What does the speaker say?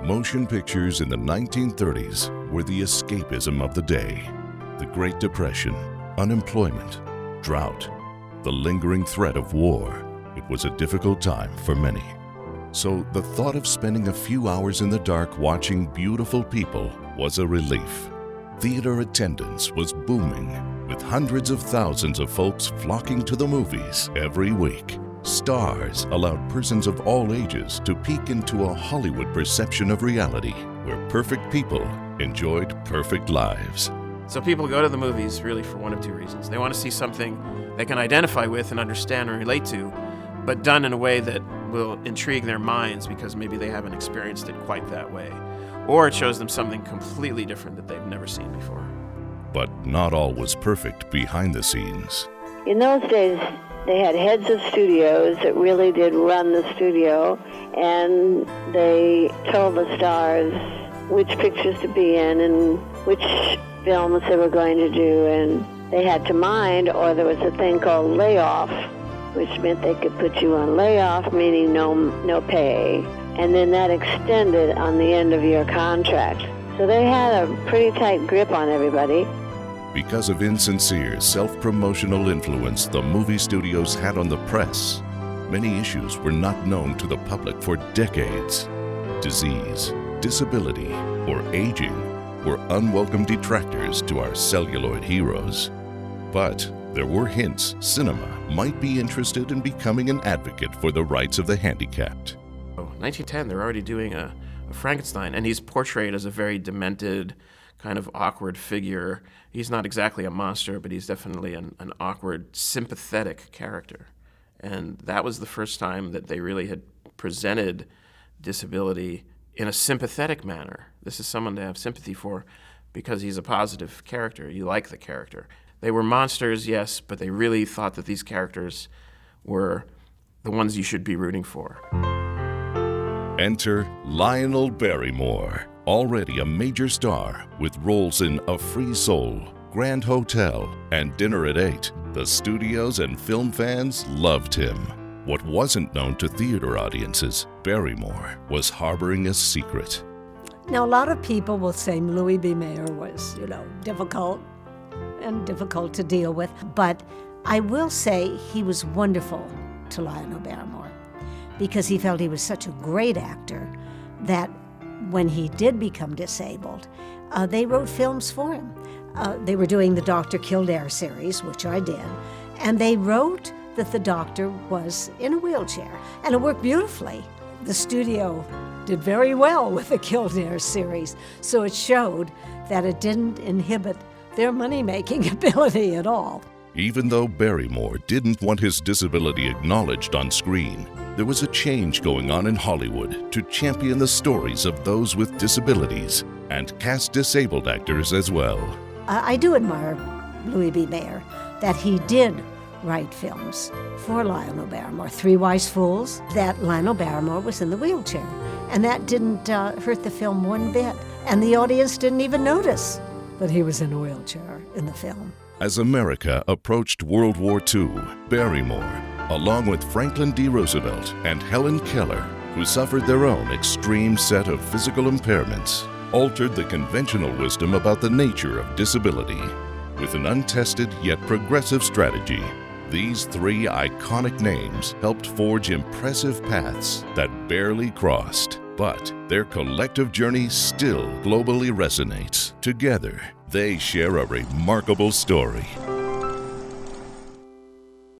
Motion pictures in the 1930s were the escapism of the day. The Great Depression, unemployment, drought, the lingering threat of war. It was a difficult time for many. So the thought of spending a few hours in the dark watching beautiful people was a relief. Theater attendance was booming, with hundreds of thousands of folks flocking to the movies every week. Stars allowed persons of all ages to peek into a Hollywood perception of reality, where perfect people enjoyed perfect lives. So people go to the movies really for one of two reasons. They want to see something they can identify with and understand and relate to, but done in a way that will intrigue their minds because maybe they haven't experienced it quite that way. Or it shows them something completely different that they've never seen before. But not all was perfect behind the scenes. In those days, they had heads of studios that really did run the studio, and they told the stars which pictures to be in and which films they were going to do, and they had to mind, or there was a thing called layoff, which meant they could put you on layoff, meaning no pay, and then that extended on the end of your contract. So they had a pretty tight grip on everybody. Because of insincere, self-promotional influence the movie studios had on the press, many issues were not known to the public for decades. Disease, disability, or aging were unwelcome detractors to our celluloid heroes. But there were hints cinema might be interested in becoming an advocate for the rights of the handicapped. 1910, they're already doing a Frankenstein, and he's portrayed as a very demented, kind of awkward figure. He's not exactly a monster, but he's definitely an awkward, sympathetic character. And that was the first time that they really had presented disability in a sympathetic manner. This is someone to have sympathy for because he's a positive character. You like the character. They were monsters, yes, but they really thought that these characters were the ones you should be rooting for. Enter Lionel Barrymore, already a major star with roles in A Free Soul, Grand Hotel, and Dinner at 8. The studios and film fans loved him. What wasn't known to theater audiences, Barrymore was harboring a secret. Now, a lot of people will say Louis B. Mayer was, difficult to deal with, but I will say he was wonderful to Lionel Barrymore because he felt he was such a great actor that when he did become disabled, they wrote films for him. They were doing the Dr. Kildare series, which I did, and they wrote that the doctor was in a wheelchair, and it worked beautifully. The studio did very well with the Kildare series, so it showed that it didn't inhibit their money-making ability at all. Even though Barrymore didn't want his disability acknowledged on screen, there was a change going on in Hollywood to champion the stories of those with disabilities and cast disabled actors as well. I do admire Louis B. Mayer, that he did write films for Lionel Barrymore. Three Wise Fools, that Lionel Barrymore was in the wheelchair. And that didn't hurt the film one bit. And the audience didn't even notice that he was in a wheelchair in the film. As America approached World War II, Barrymore, along with Franklin D. Roosevelt and Helen Keller, who suffered their own extreme set of physical impairments, altered the conventional wisdom about the nature of disability. With an untested yet progressive strategy, these three iconic names helped forge impressive paths that barely crossed. But their collective journey still globally resonates. Together, they share a remarkable story.